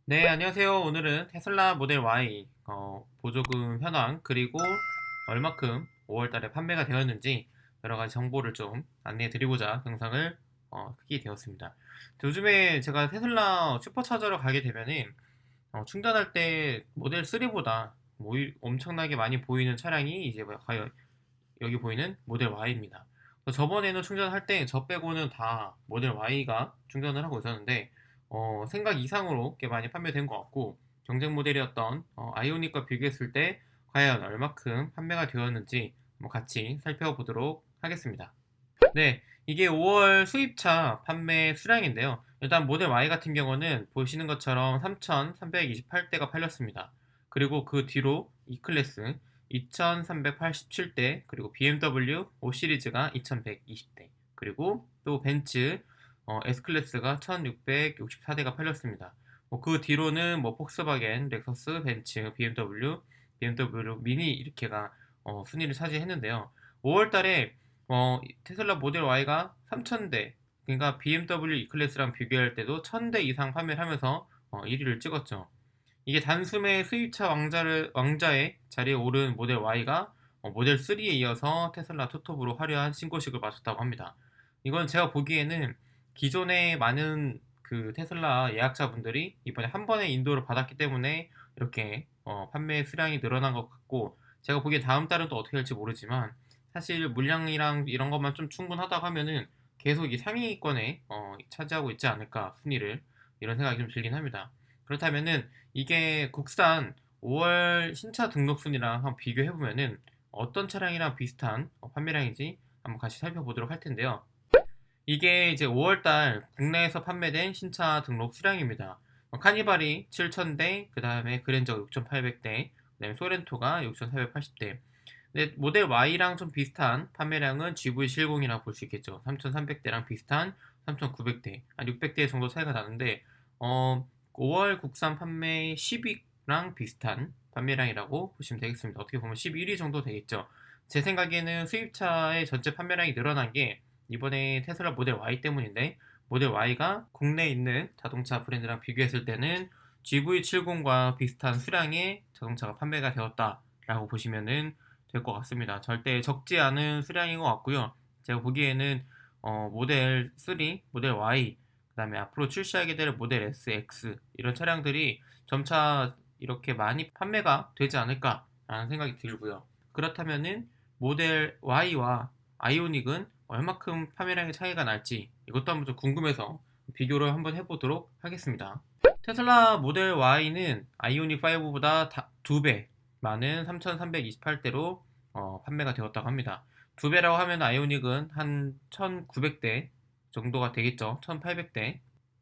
네, 안녕하세요. 오늘은 테슬라 모델 Y 보조금 현황 그리고 얼마큼 5월 달에 판매가 되었는지 여러 가지 정보를 좀 안내해 드리고자 영상을 크게 되었습니다. 요즘에 제가 테슬라 슈퍼차저로 가게 되면은 충전할 때 모델 3보다 엄청나게 많이 보이는 차량이 이제 과연 여기 보이는 모델 Y입니다. 저번에는 충전할 때 저 빼고는 다 모델 Y가 충전을 하고 있었는데 생각 이상으로 꽤 많이 판매된 것 같고 경쟁 모델이었던 아이오닉과 비교했을 때 과연 얼마큼 판매가 되었는지 같이 살펴보도록 하겠습니다. 네, 이게 5월 수입차 판매 수량인데요. 일단 모델 Y 같은 경우는 보시는 것처럼 3,328대가 팔렸습니다. 그리고 그 뒤로 E클래스 2,387대, 그리고 BMW 5 시리즈가 2,120대, 그리고 또 벤츠 S클래스가 1,664대가 팔렸습니다. 그 뒤로는 폭스바겐, 렉서스, 벤츠, BMW 미니 이렇게가 순위를 차지했는데요. 5월 달에 테슬라 모델 Y가 3,000대, 그러니까 BMW E클래스랑 비교할 때도 1,000대 이상 판매를 하면서 1위를 찍었죠. 이게 단숨에 수입차 왕자의 자리에 오른 모델 Y가 모델 3에 이어서 테슬라 투톱으로 화려한 신고식을 마쳤다고 합니다. 이건 제가 보기에는 기존에 많은 그 테슬라 예약자분들이 이번에 한 번에 인도를 받았기 때문에 이렇게 판매 수량이 늘어난 것 같고, 제가 보기엔 다음 달은 또 어떻게 할지 모르지만 사실 물량이랑 이런 것만 좀 충분하다고 하면은 계속 이 상위권에 차지하고 있지 않을까 순위를, 이런 생각이 좀 들긴 합니다. 그렇다면은 이게 국산 5월 신차 등록 순위랑 한번 비교해 보면은 어떤 차량이랑 비슷한 판매량인지 한번 같이 살펴보도록 할 텐데요. 이게 이제 5월달 국내에서 판매된 신차 등록 수량입니다. 카니발이 7,000대, 그 다음에 그랜저 6,800대, 그 다음에 소렌토가 6,480대. 근데 모델 Y랑 좀 비슷한 판매량은 GV70이라고 볼 수 있겠죠. 3,300대랑 비슷한 3,900대, 한 600대 정도 차이가 나는데, 5월 국산 판매 10위랑 비슷한 판매량이라고 보시면 되겠습니다. 어떻게 보면 11위 정도 되겠죠. 제 생각에는 수입차의 전체 판매량이 늘어난 게 이번에 테슬라 모델 Y 때문인데, 모델 Y가 국내에 있는 자동차 브랜드랑 비교했을 때는 GV70과 비슷한 수량의 자동차가 판매가 되었다라고 보시면 될 것 같습니다. 절대 적지 않은 수량인 것 같고요. 제가 보기에는 모델 3, 모델 Y, 그다음에 앞으로 출시하게 될 모델 S, X 이런 차량들이 점차 이렇게 많이 판매가 되지 않을까라는 생각이 들고요. 그렇다면은 모델 Y와 아이오닉은 얼마큼 판매량의 차이가 날지 이것도 한번 좀 궁금해서 비교를 한번 해보도록 하겠습니다. 테슬라 모델 Y는 아이오닉 5보다 2배 많은 3,328대로 판매가 되었다고 합니다. 2배라고 하면 아이오닉은 한 1,900대 정도가 되겠죠. 1,800대.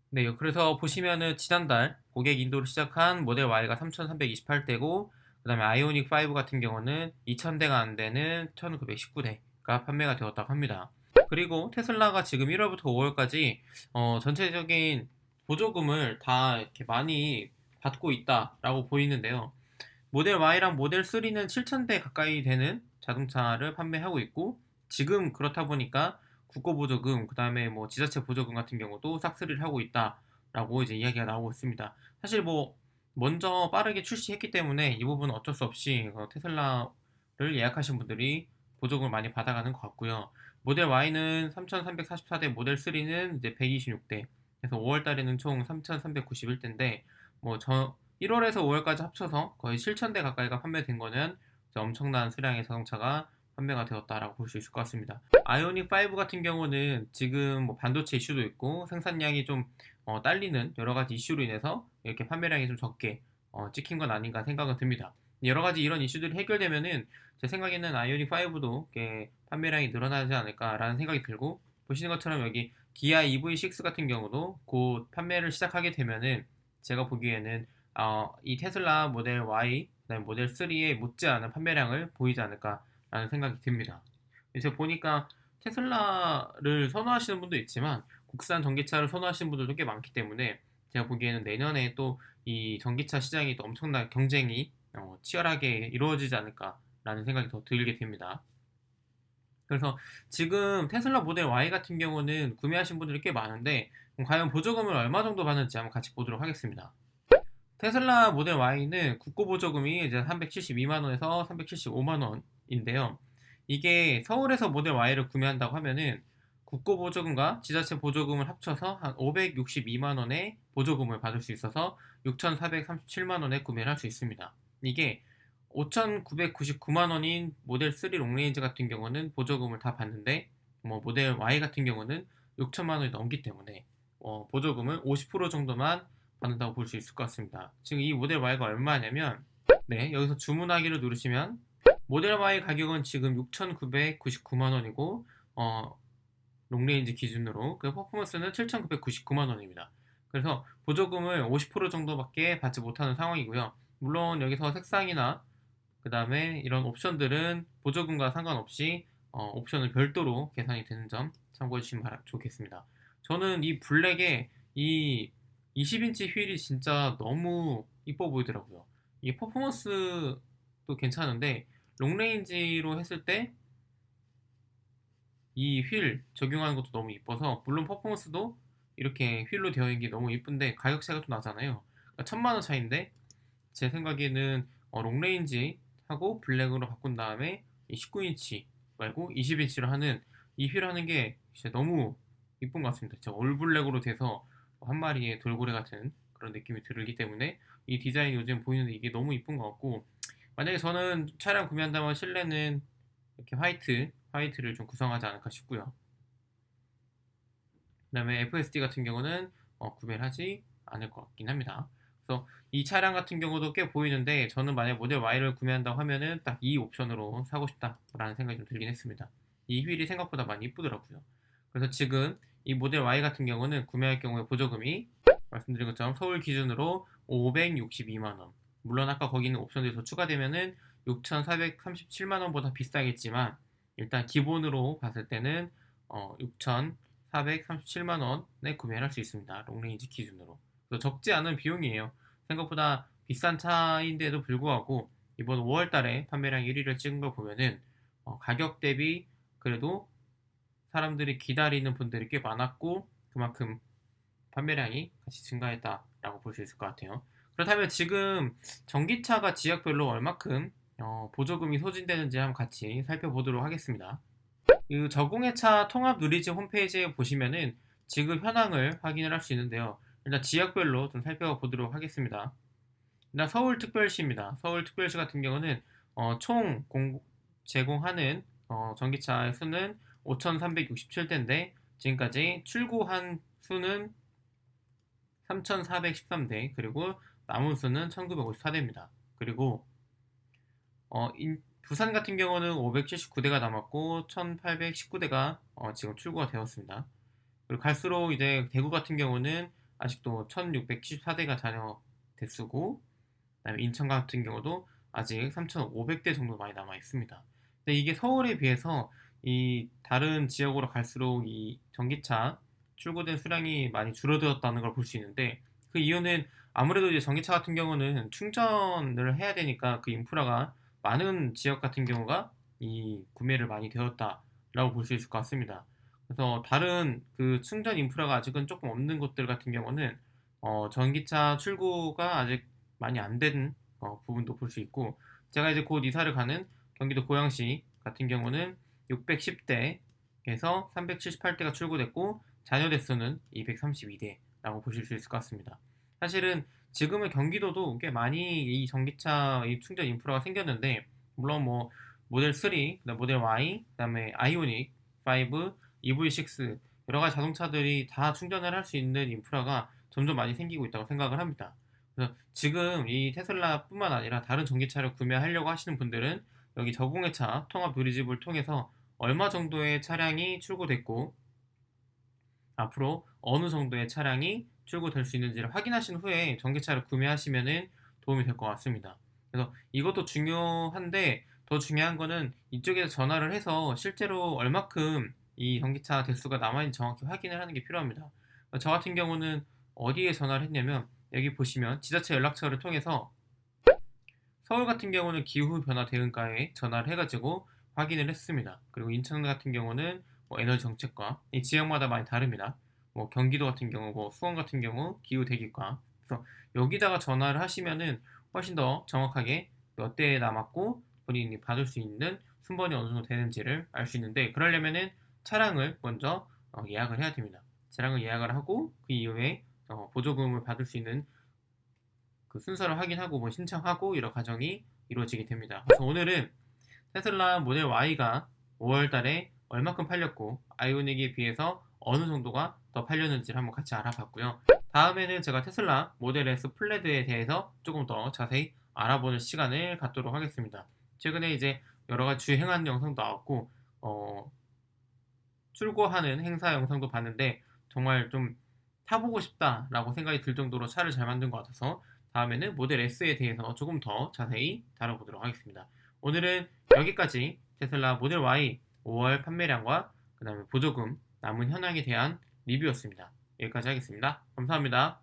네, 그래서 보시면은 지난달 고객 인도를 시작한 모델 Y가 3,328대고, 그 다음에 아이오닉 5 같은 경우는 2,000대가 안 되는 1,919대가 판매가 되었다고 합니다. 그리고 테슬라가 지금 1월부터 5월까지 전체적인 보조금을 다 이렇게 많이 받고 있다라고 보이는데요. 모델 Y랑 모델 3는 7,000대 가까이 되는 자동차를 판매하고 있고, 지금 그렇다 보니까 국고보조금, 그 다음에 지자체 보조금 같은 경우도 싹쓸이를 하고 있다라고 이제 이야기가 나오고 있습니다. 사실 먼저 빠르게 출시했기 때문에 이 부분은 어쩔 수 없이 테슬라를 예약하신 분들이 보조금을 많이 받아가는 것 같고요. 모델 Y는 3,344대, 모델 3는 이제 126대, 그래서 5월 달에는 총 3,391대인데, 1월에서 5월까지 합쳐서 거의 7,000대 가까이가 판매된 거는 엄청난 수량의 자동차가 판매가 되었다라고 볼 수 있을 것 같습니다. 아이오닉 5 같은 경우는 지금 반도체 이슈도 있고 생산량이 좀 딸리는 여러 가지 이슈로 인해서 이렇게 판매량이 좀 적게 찍힌 건 아닌가 생각은 듭니다. 여러 가지 이런 이슈들이 해결되면은 제 생각에는 아이오닉 5도 판매량이 늘어나지 않을까라는 생각이 들고, 보시는 것처럼 여기 기아 EV6 같은 경우도 곧 판매를 시작하게 되면은 제가 보기에는 이 테슬라 모델 Y, 그다음에 모델 3에 못지않은 판매량을 보이지 않을까라는 생각이 듭니다. 제가 보니까 테슬라를 선호하시는 분도 있지만 국산 전기차를 선호하시는 분들도 꽤 많기 때문에 제가 보기에는 내년에 또 이 전기차 시장이 또 엄청난 경쟁이 치열하게 이루어지지 않을까라는 생각이 더 들게 됩니다. 그래서 지금 테슬라 모델 Y 같은 경우는 구매하신 분들이 꽤 많은데, 과연 보조금을 얼마 정도 받는지 한번 같이 보도록 하겠습니다. 테슬라 모델 Y는 국고 보조금이 이제 372만 원에서 375만 원인데요. 이게 서울에서 모델 Y를 구매한다고 하면은 국고 보조금과 지자체 보조금을 합쳐서 한 562만 원의 보조금을 받을 수 있어서 6,437만 원에 구매를 할 수 있습니다. 이게 5,999만 원인 모델 3 롱레인지 같은 경우는 보조금을 다 받는데 뭐 모델 Y 같은 경우는 6천만 원이 넘기 때문에 보조금을 50% 정도만 받는다고 볼 수 있을 것 같습니다. 지금 이 모델 Y가 얼마냐면 네, 여기서 주문하기를 누르시면 모델 Y 가격은 지금 6,999만 원이고 롱레인지 기준으로 그 퍼포먼스는 7,999만 원입니다. 그래서 보조금을 50% 정도밖에 받지 못하는 상황이고요. 물론 여기서 색상이나 그 다음에 이런 옵션들은 보조금과 상관없이 옵션을 별도로 계산이 되는 점 참고해 주시면 좋겠습니다. 저는 이 블랙에 이 20인치 휠이 진짜 너무 이뻐 보이더라고요. 이게 퍼포먼스도 괜찮은데 롱레인지로 했을 때 이 휠 적용하는 것도 너무 이뻐서 물론 퍼포먼스도 이렇게 휠로 되어 있는 게 너무 이쁜데 가격 차이가 좀 나잖아요. 그러니까 1,000만 원 차이인데 제 생각에는 롱레인지하고 블랙으로 바꾼 다음에 이 19인치 말고 20인치로 하는 이 휠 하는 게 진짜 너무 이쁜 것 같습니다. 진짜 올블랙으로 돼서 한 마리의 돌고래 같은 그런 느낌이 들기 때문에 이 디자인이 요즘 보이는데 이게 너무 이쁜 것 같고 만약에 저는 차량 구매한다면 실내는 이렇게 화이트를 좀 구성하지 않을까 싶고요. 그 다음에 FSD 같은 경우는 구매를 하지 않을 것 같긴 합니다. 그래서 이 차량 같은 경우도 꽤 보이는데 저는 만약 모델 Y를 구매한다고 하면은 딱 이 옵션으로 사고 싶다라는 생각이 좀 들긴 했습니다. 이 휠이 생각보다 많이 이쁘더라고요. 그래서 지금 이 모델 Y 같은 경우는 구매할 경우에 보조금이 말씀드린 것처럼 서울 기준으로 562만 원. 물론 아까 거기 있는 옵션들이 더 추가되면은 6,437만 원보다 비싸겠지만 일단 기본으로 봤을 때는 6,437만 원에 구매를 할 수 있습니다. 롱레인지 기준으로. 그래서 적지 않은 비용이에요. 생각보다 비싼 차인데도 불구하고 이번 5월 달에 판매량 1위를 찍은 걸 보면은 가격 대비 그래도 사람들이 기다리는 분들이 꽤 많았고 그만큼 판매량이 같이 증가했다라고 볼 수 있을 것 같아요. 그렇다면 지금 전기차가 지역별로 얼마큼 보조금이 소진되는지 한번 같이 살펴보도록 하겠습니다. 그 저공해차 통합 누리지 홈페이지에 보시면은 지급 현황을 확인을 할 수 있는데요. 일단 지역별로 좀 살펴보도록 하겠습니다. 일단 서울특별시입니다. 서울특별시 같은 경우는 총 제공하는 전기차의 수는 5,367대인데 지금까지 출고한 수는 3,413대 그리고 남은 수는 1,954대입니다. 그리고 부산 같은 경우는 579대가 남았고 1,819대가 지금 출고가 되었습니다. 그리고 갈수록 이제 대구 같은 경우는 아직도 1,674대가 잔여 대수고 그다음에 인천 같은 경우도 아직 3,500대 정도 많이 남아 있습니다. 근데 이게 서울에 비해서 이 다른 지역으로 갈수록 이 전기차 출고된 수량이 많이 줄어들었다는 걸 볼 수 있는데 그 이유는 아무래도 이제 전기차 같은 경우는 충전을 해야 되니까 그 인프라가 많은 지역 같은 경우가 이 구매를 많이 되었다라고 볼 수 있을 것 같습니다. 그래서 다른 그 충전 인프라가 아직은 조금 없는 곳들 같은 경우는 전기차 출고가 아직 많이 안 된 부분도 볼 수 있고 제가 이제 곧 이사를 가는 경기도 고양시 같은 경우는 610대에서 378대가 출고됐고 잔여 대수는 232대라고 보실 수 있을 것 같습니다. 사실은 지금은 경기도도 꽤 많이 이 전기차 이 충전 인프라가 생겼는데 물론 뭐 모델 3, 그다음 모델 Y, 그다음에 아이오닉 5, EV6 여러 가지 자동차들이 다 충전을 할 수 있는 인프라가 점점 많이 생기고 있다고 생각을 합니다. 그래서 지금 이 테슬라뿐만 아니라 다른 전기차를 구매하려고 하시는 분들은 여기 저공해차 통합 누리집을 통해서 얼마 정도의 차량이 출고됐고 앞으로 어느 정도의 차량이 출고될 수 있는지를 확인하신 후에 전기차를 구매하시면 도움이 될 것 같습니다. 그래서 이것도 중요한데 더 중요한 거는 이쪽에서 전화를 해서 실제로 얼마큼 이 전기차 대수가 남아있는지 정확히 확인을 하는 게 필요합니다. 저 같은 경우는 어디에 전화를 했냐면 여기 보시면 지자체 연락처를 통해서 서울 같은 경우는 기후변화 대응과에 전화를 해가지고 확인을 했습니다. 그리고 인천 같은 경우는 뭐 에너지 정책과 이 지역마다 많이 다릅니다. 뭐 경기도 같은 경우, 뭐 수원 같은 경우 기후 대기과, 그래서 여기다가 전화를 하시면은 훨씬 더 정확하게 몇 대에 남았고 본인이 받을 수 있는 순번이 어느 정도 되는지를 알 수 있는데, 그러려면은 차량을 먼저 예약을 해야 됩니다. 차량을 예약을 하고 그 이후에 보조금을 받을 수 있는 그 순서를 확인하고 뭐 신청하고 이런 과정이 이루어지게 됩니다. 그래서 오늘은 테슬라 모델 Y가 5월 달에 얼마큼 팔렸고 아이오닉에 비해서 어느 정도가 더 팔렸는지를 한번 같이 알아봤고요. 다음에는 제가 테슬라 모델 S 플레드에 대해서 조금 더 자세히 알아보는 시간을 갖도록 하겠습니다. 최근에 이제 여러 가지 주행하는 영상도 나왔고 출고하는 행사 영상도 봤는데 정말 좀 타보고 싶다라고 생각이 들 정도로 차를 잘 만든 것 같아서 다음에는 모델 S에 대해서 조금 더 자세히 다뤄보도록 하겠습니다. 오늘은 여기까지 테슬라 모델 Y 5월 판매량과 그 다음에 보조금 남은 현황에 대한 리뷰였습니다. 여기까지 하겠습니다. 감사합니다.